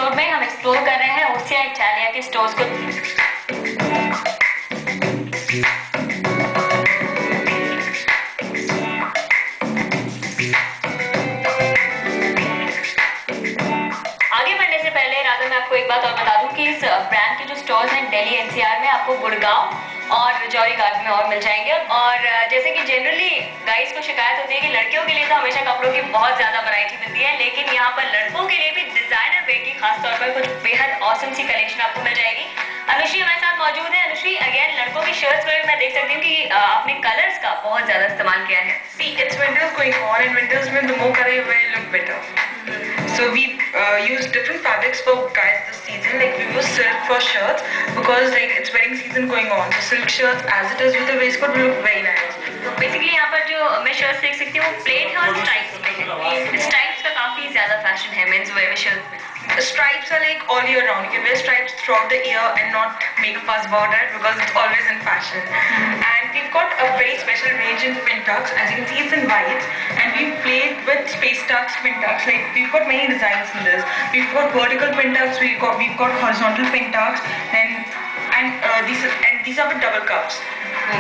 Episode में हम explore कर रहे हैं ओसिया इटालिया के स्टोर्स को। आगे बढ़ने से पहले राघव, मैं आपको एक बात और बता दूं कि इस ब्रांड के जो स्टोर्स हैं दिल्ली एनसीआर में आपको गुड़गांव और रजौरी घाट में और मिल जाएंगे। और जैसे कि जनरली गाइस को शिकायत होती है कि लड़कियों के लिए तो हमेशा कपड़ों की बहुत ज्यादा वैरायटी मिलती है, लेकिन यहाँ पर लड़कों के लिए भी डिजाइनर वेयर की खास तौर पर कुछ बेहद ऑसम सी कलेक्शन आपको मिल जाएगी। अनुश्री हमारे साथ मौजूद है। अनुश्री, अगेन लड़कों की शर्ट्स में मैं देख सकती हूँ कि आपने कलर्स का बहुत ज्यादा इस्तेमाल किया है। See, it's winters going on, and winters में the more color you wear, you look better. So we use different fabrics for guys this season. Like we use silk for shirts because like it's wedding season going on. So silk shirts as it is with the waistcoat will look very nice. तो basically यहाँ पर जो मैं shirts देख सकती हूँ वो plane है और स्ट्राइप्स में है। स्ट्राइप्स का काफी ज्यादा फैशन है मेंस वेयर में शर्ट्स में। The stripes are like all year round. You can wear stripes throughout the year and not make a fuss about it because it's always in fashion. And we've got a very special range in pin tucks. As you can see, it's in white, and we've played with space tucks, pin tucks. Like we've got many designs in this. We've got vertical pin tucks. We've got horizontal pin tucks, and these are with double cups.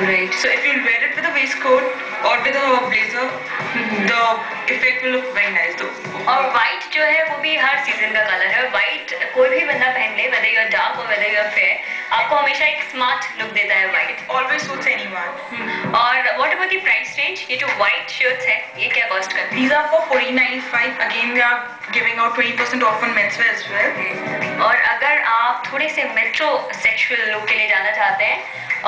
Right. So if you wear it with a waistcoat or with a blazer, the effect will look very nice though. और white जो है वो भी हर season का colour है। White कोई भी बंदा पहन ले, whether you're dark or whether you're fair, आपको हमेशा एक स्मार्ट लुक देता है व्हाइट। Always suits anyone. और what about the price range? ये जो व्हाइट शर्ट्स है ये क्या कॉस्ट करती है? These are for 14.95. Again, we are giving out 20% off on menswear as well. और अगर आप थोड़े से मेट्रो सेक्सुअल लुक के लिए जाना चाहते हैं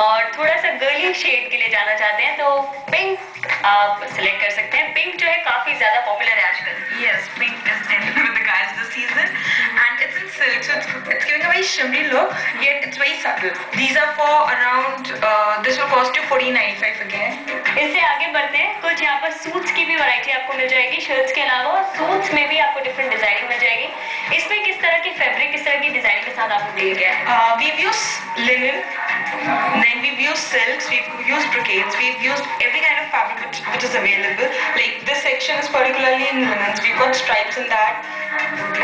और थोड़ा सा गर्ली शेड के लिए जाना चाहते हैं तो पिंक आप सिलेक्ट कर सकते हैं। पिंक जो है काफी ज्यादा पॉपुलर है आजकल। Yes, pink is in with the guys this season, and it's in silk, so it's giving a very shimmery look, yet it's very subtle. These are for around, this will cost you 14.95 again. इससे आगे बढ़ते हैं। कुछ यहाँ पर suits की भी variety आपको मिल जाएगी। शर्ट्स के अलावा सूट्स में भी आपको डिफरेंट डिजाइनिंग मिल जाएगी। इसमें किस तरह की फैब्रिक, किस तरह की डिजाइनिंग के साथ आपको दिया गया है? We've used linen, then we've used silks, we've used brocades, we've used every kind of fabric which is available. Like this section is particularly in linens. We've got stripes in that.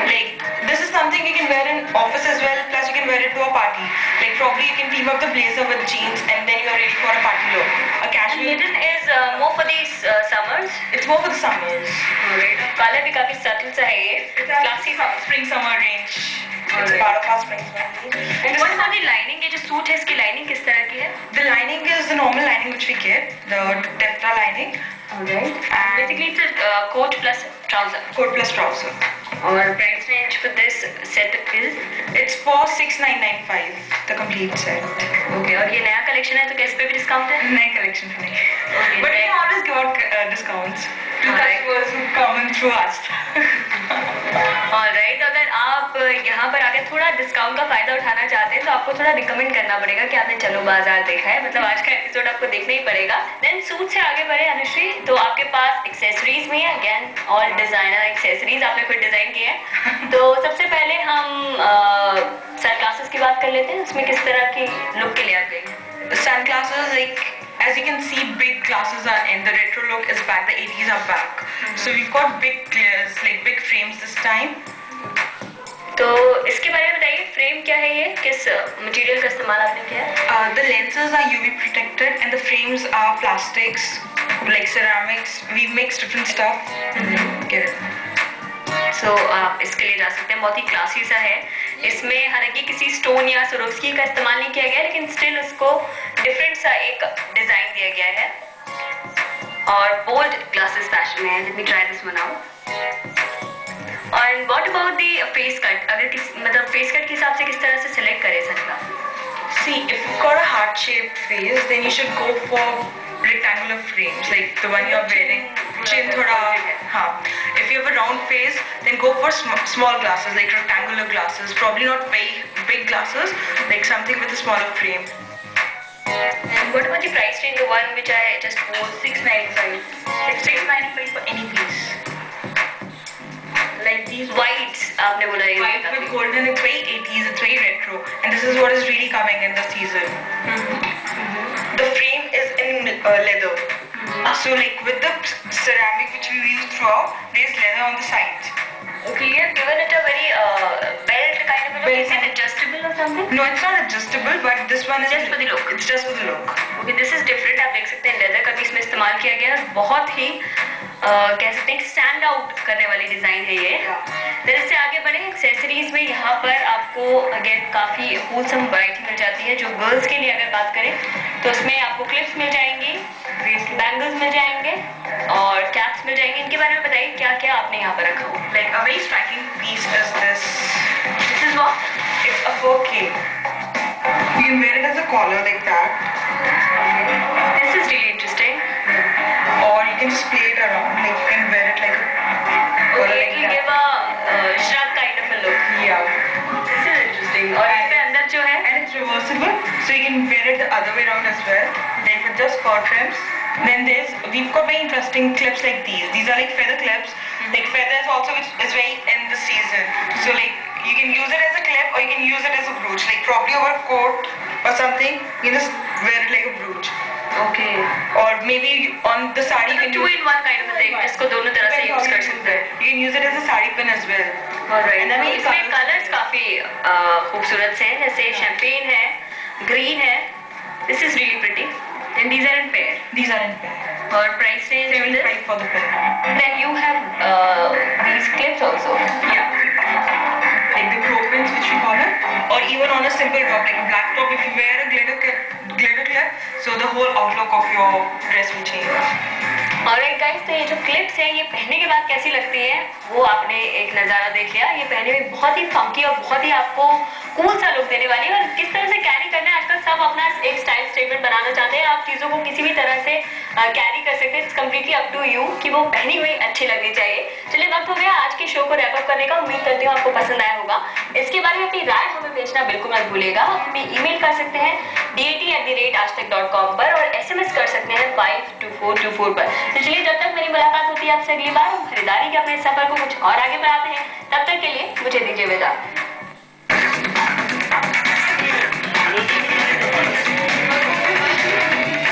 Like this is something you can wear in office as well. Plus you can wear it to a party. Like probably you can team up the blazer with jeans, and then you are ready for a party look. A casual. Linen is more for these summers. It's more for the summers. Alright. Colour भी काफी subtle सा है ये। Classy spring summer range. It's part of our spring summer. And what about the lining? ये जो suit है इसकी lining किस तरह की है? The lining is the normal lining which we get, the tetra lining. Alright. And basically it's a coat plus trouser. Coat plus trouser. और price range for this set is? It's for 6,995 the complete set. Okay. और ये नया collection है तो कैसे पे भी discount है? नए collection पे नहीं. Okay, But we can always give out discounts to customers who come in through us. Alright. अगर आप यहाँ पर आकर थोड़ा डिस्काउंट का फायदा उठाना चाहते हैं तो आपको थोड़ा रिकमेंड करना पड़ेगा कि आपने चलो बाजार देखा है, मतलब आज का एपिसोड आपको देखना ही पड़ेगा। देन सूट से आगे बढ़े अनुश्री, तो आपके पास एक्सेसरीज में है। अगेन ऑल डिजाइनर एक्सेसरीज आपने खुद डिजाइन किए हैं। तो सबसे पहले हम सनग्लासेस की बात कर लेते हैं। उसमें किस तरह की लुक के लिए आप गए? Sunglasses, like as you can see, big glasses are in. The retro look is back. The 80s are back. So we've got big glares, like big frames this time. तो इसके बारे में बताइए, फ्रेम क्या है, ये किस मटेरियल का इस्तेमाल आपने किया है? The lenses are UV protected and the frames are plastics, like ceramics. We mix different stuff. Get it? So आप इसके लिए जा सकते हैं। बहुत ही क्लासी सा है। इसमें हालांकि किसी स्टोन या सरोस्की का इस्तेमाल नहीं किया गया, लेकिन स्टिल उसको डिफरेंट सा एक डिजाइन दिया गया है और बोल्ड ग्लासेस फैशन में है। Let me try this one out. और what about the face cut? अगर मतलब फेस कट के हिसाब से किस तरह से सिलेक्ट करें sunglasses? See, if you've got a heart-shaped face, then you should go for rectangular frames, like the one you're wearing. Chin thoda, हाँ. If you have a round face, then go for small glasses, like rectangular glasses. Probably not very big glasses, like something with a smaller frame. And what about the price range? The one which I just wore, 695. It's 695 for any piece. Like these whites, आपने बोला ये white with golden. It's very 80s. It's very retro, and this is what is really coming in the season. The frame is in leather. So like with the ceramic which we use throughout, there's leather on the sides. Okay, you have given it a very belt kind of a look. Is it adjustable or something? No, it's not adjustable, but this one is Just for the look. It's just for the look. Okay, this is different. आप देख सकते हैं leather का भी इसमें इस्तेमाल किया गया है, बहुत ही कह सकते हैं स्टैंड आउट करने वाली डिजाइन है ये। फिर इससे आगे बढ़े एक्सेसरीज में, यहाँ पर आपको अगेन काफी होलसम वैरायटी मिल जाती है। जो गर्ल्स के लिए अगर बात करें तो उसमें आपको क्लिप्स मिल जाएंगी, बैंगल्स मिल जाएंगे और कैप्स मिल जाएंगे। इनके बारे में बताइए क्या क्या आपने यहाँ पर रखा हुआ। Like a very striking piece is this. This is what? It's a fur cape. You can wear it as a collar like that. This is really interesting. Or you can just play it around. Like you can wear it like a collar Okay, like it will that. give a shrug kind of a look. Yeah. This is interesting. और इसके अंदर जो है And it's reversible, so you can wear it the other way around as well. Like with just skirt trims. Then we've got very interesting clips like these. These are like feather clips. Like feathers also is very in the season. So like you can use it as a clip or you can use it as a brooch. Like probably over a coat or something, you can just wear it like a brooch. Okay. Or maybe on the sari you can two in one kind of a thing, जिसको दोनों तरह से use कर सकते हैं। You can use it as a sari pin as well. Alright. And then we इसमें colours काफी खूबसूरत से हैं, जैसे शैम्पेन है, ग्रीन है। This is really pretty. And these are in pair. These are in pair. और price range is 75 for the pair. Then you have these clips also. Yeah. Like the crow pins which we call it. Or even on a simple top, like a black top, if you wear a glitter clip, so the whole outlook of your dress will change. Alright guys, तो ये जो clips हैं ये पहनने के बाद कैसी लगती है वो आपने एक नज़ारा देख लिया। ये पहनने में बहुत ही फंकी और बहुत ही आपको कूल सा लुक देने वाली है। और किस तरह से कैरी करना है, आजकल सब अपना एक स्टाइल स्टेटमेंट बनाना चाहते हैं। आप चीज़ों को किसी भी तरह से कैरी कर सकते हैं। It's completely up to you कि वो पहनी हुई अच्छी लगनी चाहिए। चलिए वक्त हो गया आज के शो को रैप अप करने का। उम्मीद करती हूँ आपको पसंद आया होगा। इसके बारे में अपनी राय हमें भेजना बिल्कुल मत भूलिएगा। आप हमें ईमेल कर सकते हैं dat@aajtak.com पर और SMS कर सकते हैं 52424 पर। तो चलिए जब तक मेरी मुलाकात होती है आपसे अगली बार, हम खरीदारी के अपने सफर को कुछ और आगे बढ़ाते हैं। तब तक के लिए मुझे दीजिए विदा।